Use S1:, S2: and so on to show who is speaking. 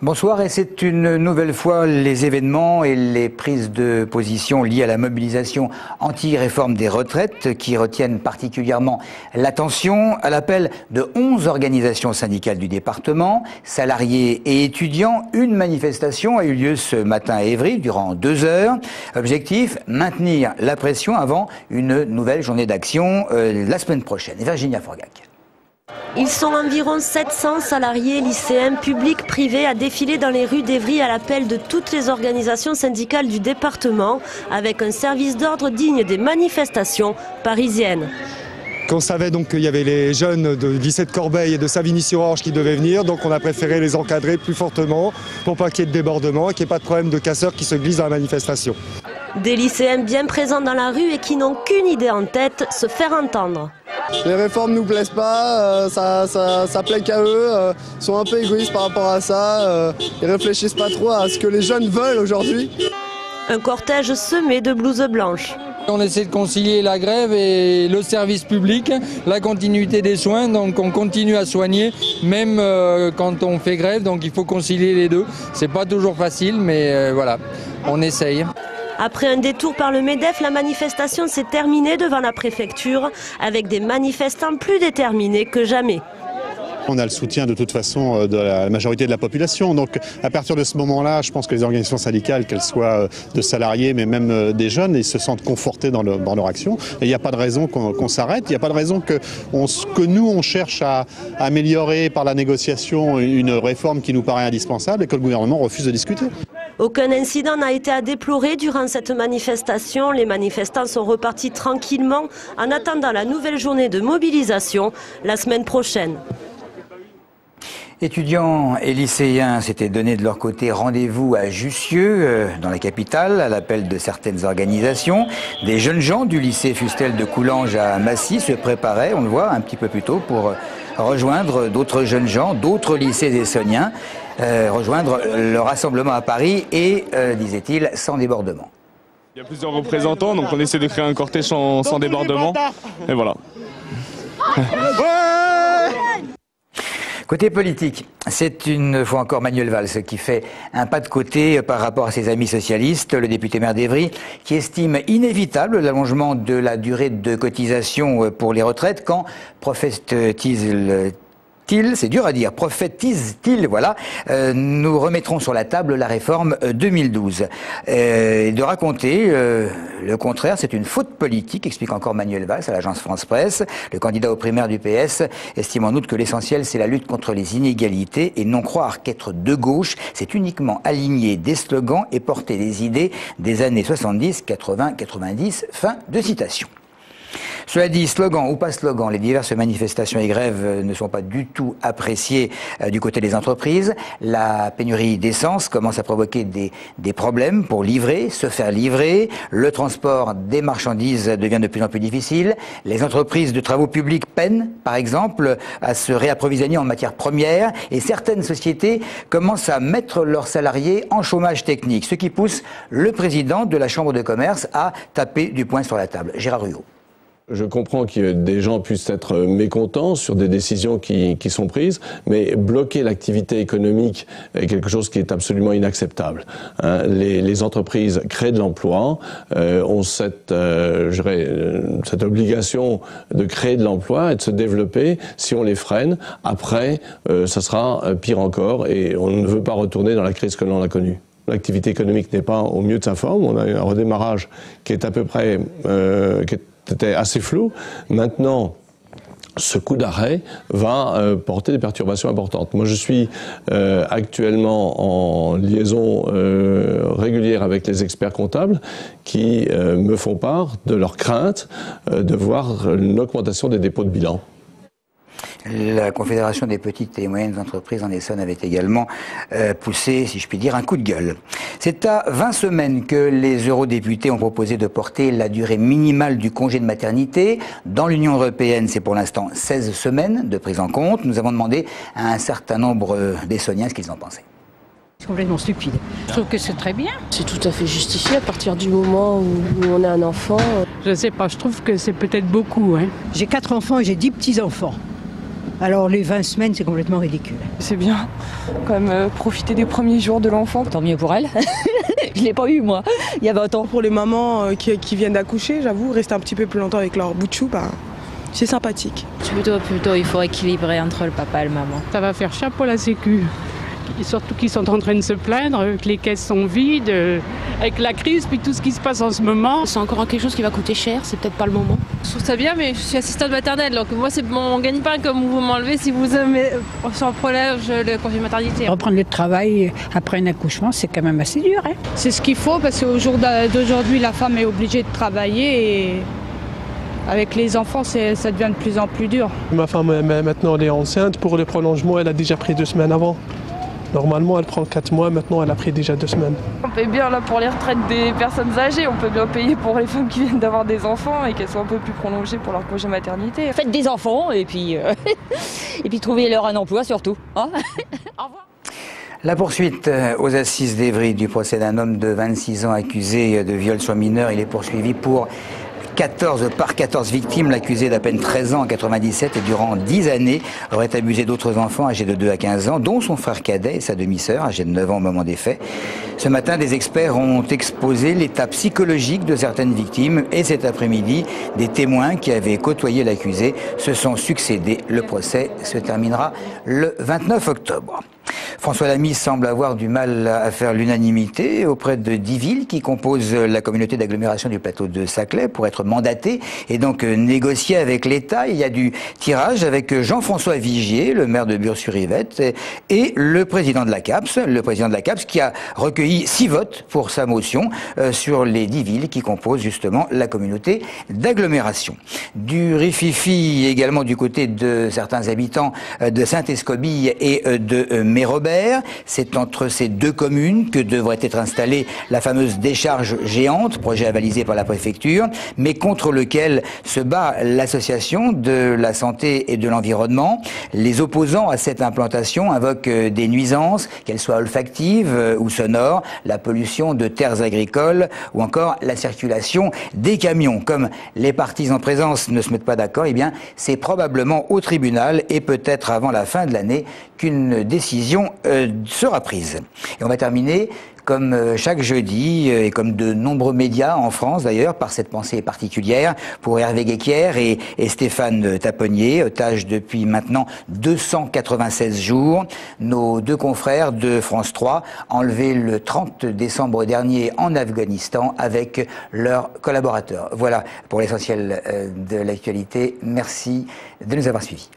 S1: Bonsoir, et c'est une nouvelle fois les événements et les prises de position liées à la mobilisation anti-réforme des retraites qui retiennent particulièrement l'attention. À l'appel de 11 organisations syndicales du département, salariés et étudiants, une manifestation a eu lieu ce matin à Évry durant 2 heures. Objectif, maintenir la pression avant une nouvelle journée d'action la semaine prochaine. Virginia Forgac.
S2: Ils sont environ 700 salariés, lycéens, publics, privés à défiler dans les rues d'Évry à l'appel de toutes les organisations syndicales du département, avec un service d'ordre digne des manifestations parisiennes.
S3: On savait donc qu'il y avait les jeunes de lycée de Corbeil et de Savigny-sur-Orge qui devaient venir, donc on a préféré les encadrer plus fortement pour pas qu'il y ait de débordement et qu'il n'y ait pas de problème de casseurs qui se glissent dans la manifestation.
S2: Des lycéens bien présents dans la rue et qui n'ont qu'une idée en tête, se faire entendre.
S4: Les réformes ne nous plaisent pas, ça plaît qu'à eux, ils sont un peu égoïstes par rapport à ça, ils réfléchissent pas trop à ce que les jeunes veulent aujourd'hui.
S2: Un cortège semé de blouses blanches.
S5: On essaie de concilier la grève et le service public, la continuité des soins, donc on continue à soigner, même quand on fait grève, donc il faut concilier les deux. C'est pas toujours facile, mais voilà, on essaye.
S2: Après un détour par le MEDEF, la manifestation s'est terminée devant la préfecture avec des manifestants plus déterminés que jamais.
S6: On a le soutien de toute façon de la majorité de la population. Donc à partir de ce moment-là, je pense que les organisations syndicales, qu'elles soient de salariés mais même des jeunes, ils se sentent confortés dans leur action. Et il n'y a pas de raison qu'on s'arrête. Il n'y a pas de raison que nous, on cherche à améliorer par la négociation une réforme qui nous paraît indispensable et que le gouvernement refuse de discuter.
S2: Aucun incident n'a été à déplorer durant cette manifestation. Les manifestants sont repartis tranquillement en attendant la nouvelle journée de mobilisation la semaine prochaine.
S1: Étudiants et lycéens s'étaient donné de leur côté rendez-vous à Jussieu, dans la capitale, à l'appel de certaines organisations. Des jeunes gens du lycée Fustel de Coulanges à Massy se préparaient, on le voit un petit peu plus tôt, pour rejoindre d'autres jeunes gens, d'autres lycées essonniens, rejoindre le rassemblement à Paris et, disait-il, sans débordement.
S7: Il y a plusieurs représentants, donc on essaie de créer un cortège sans débordement. Et voilà.
S1: Côté politique, c'est une fois encore Manuel Valls qui fait un pas de côté par rapport à ses amis socialistes, le député maire d'Évry, qui estime inévitable l'allongement de la durée de cotisation pour les retraites quand c'est dur à dire, prophétise-t-il, voilà, nous remettrons sur la table la réforme 2012. De raconter le contraire, c'est une faute politique, explique encore Manuel Valls à l'agence France-Presse. Le candidat aux primaires du PS estime en outre que l'essentiel, c'est la lutte contre les inégalités et non croire qu'être de gauche, c'est uniquement aligner des slogans et porter des idées des années 70, 80, 90, fin de citation. Cela dit, slogan ou pas slogan, les diverses manifestations et grèves ne sont pas du tout appréciées du côté des entreprises. La pénurie d'essence commence à provoquer des problèmes pour livrer, se faire livrer. Le transport des marchandises devient de plus en plus difficile. Les entreprises de travaux publics peinent, par exemple, à se réapprovisionner en matières premières. Et certaines sociétés commencent à mettre leurs salariés en chômage technique, ce qui pousse le président de la Chambre de commerce à taper du poing sur la table. Gérard Ruot.
S8: Je comprends que des gens puissent être mécontents sur des décisions qui sont prises, mais bloquer l'activité économique est quelque chose qui est absolument inacceptable. Les entreprises créent de l'emploi, ont cette obligation de créer de l'emploi et de se développer. Si on les freine, après, ça sera pire encore et on ne veut pas retourner dans la crise que l'on a connue. L'activité économique n'est pas au mieux de sa forme. On a eu un redémarrage qui est à peu près... C'était assez flou. Maintenant, ce coup d'arrêt va porter des perturbations importantes. Moi, je suis actuellement en liaison régulière avec les experts comptables qui me font part de leur crainte de voir une augmentation des dépôts de bilan.
S1: La Confédération des petites et moyennes entreprises en Essonne avait également poussé, si je puis dire, un coup de gueule. C'est à 20 semaines que les eurodéputés ont proposé de porter la durée minimale du congé de maternité. Dans l'Union européenne, c'est pour l'instant 16 semaines de prise en compte. Nous avons demandé à un certain nombre d'Essoniens ce qu'ils en pensaient.
S9: C'est complètement stupide. Je trouve que c'est très bien.
S10: C'est tout à fait justifié à partir du moment où on a un enfant.
S9: Je ne sais pas, je trouve que c'est peut-être beaucoup. J'ai 4 enfants et j'ai 10 petits-enfants. Alors les 20 semaines, c'est complètement ridicule.
S10: C'est bien, quand même profiter des premiers jours de l'enfant.
S11: Tant mieux pour elle. Je l'ai pas eu moi, il y a 20 ans.
S12: Pour les mamans qui viennent d'accoucher, j'avoue, rester un petit peu plus longtemps avec leur bout de chou, c'est sympathique.
S13: Plutôt, il faut équilibrer entre le papa et le maman.
S14: Ça va faire chapeau la sécu. Et surtout qu'ils sont en train de se plaindre, que les caisses sont vides, avec la crise, puis tout ce qui se passe en ce moment.
S10: C'est encore quelque chose qui va coûter cher, c'est peut-être pas le moment.
S15: Je trouve ça bien, mais je suis assistante maternelle, donc moi c'est mon gagne-pain comme vous m'enlevez si vous s'en prolège le congé maternité.
S9: Reprendre le travail après un accouchement, c'est quand même assez dur.
S16: C'est ce qu'il faut, parce qu'au jour d'aujourd'hui, la femme est obligée de travailler et avec les enfants, ça devient de plus en plus dur.
S17: Ma femme, maintenant, elle est enceinte. Pour le prolongement, elle a déjà pris 2 semaines avant. Normalement, elle prend 4 mois, maintenant elle a pris déjà 2 semaines.
S15: On paye bien là pour les retraites des personnes âgées, on peut bien payer pour les femmes qui viennent d'avoir des enfants et qu'elles soient un peu plus prolongées pour leur congé maternité.
S11: Faites des enfants et puis, trouvez-leur un emploi surtout. Hein. Au revoir.
S1: La poursuite aux assises d'Évry du procès d'un homme de 26 ans accusé de viol sur mineur. Il est poursuivi pour 14 victimes. L'accusé d'à peine 13 ans en 97 et durant 10 années aurait abusé d'autres enfants âgés de 2 à 15 ans, dont son frère cadet et sa demi-sœur âgée de 9 ans au moment des faits. Ce matin, des experts ont exposé l'état psychologique de certaines victimes et cet après-midi, des témoins qui avaient côtoyé l'accusé se sont succédés. Le procès se terminera le 29 octobre. François Lamy semble avoir du mal à faire l'unanimité auprès de 10 villes qui composent la communauté d'agglomération du plateau de Saclay pour être mandaté et donc négocier avec l'État. Il y a du tirage avec Jean-François Vigier, le maire de Bure-sur-Yvette, et le président de la CAPS, qui a recueilli 6 votes pour sa motion sur les 10 villes qui composent justement la communauté d'agglomération. Du rififi également du côté de certains habitants de Saint-Escobille et de Mérobert. C'est entre ces 2 communes que devrait être installée la fameuse décharge géante, projet avalisé par la préfecture, mais contre lequel se bat l'association de la santé et de l'environnement. Les opposants à cette implantation invoquent des nuisances, qu'elles soient olfactives ou sonores, la pollution de terres agricoles ou encore la circulation des camions. Comme les parties en présence ne se mettent pas d'accord, eh bien, c'est probablement au tribunal et peut-être avant la fin de l'année qu'une décision sera prise. Et on va terminer comme chaque jeudi, et comme de nombreux médias en France d'ailleurs, par cette pensée particulière pour Hervé Guéquière et Stéphane Taponnier, otages depuis maintenant 296 jours. Nos 2 confrères de France 3, enlevés le 30 décembre dernier en Afghanistan avec leurs collaborateurs. Voilà pour l'essentiel de l'actualité. Merci de nous avoir suivis.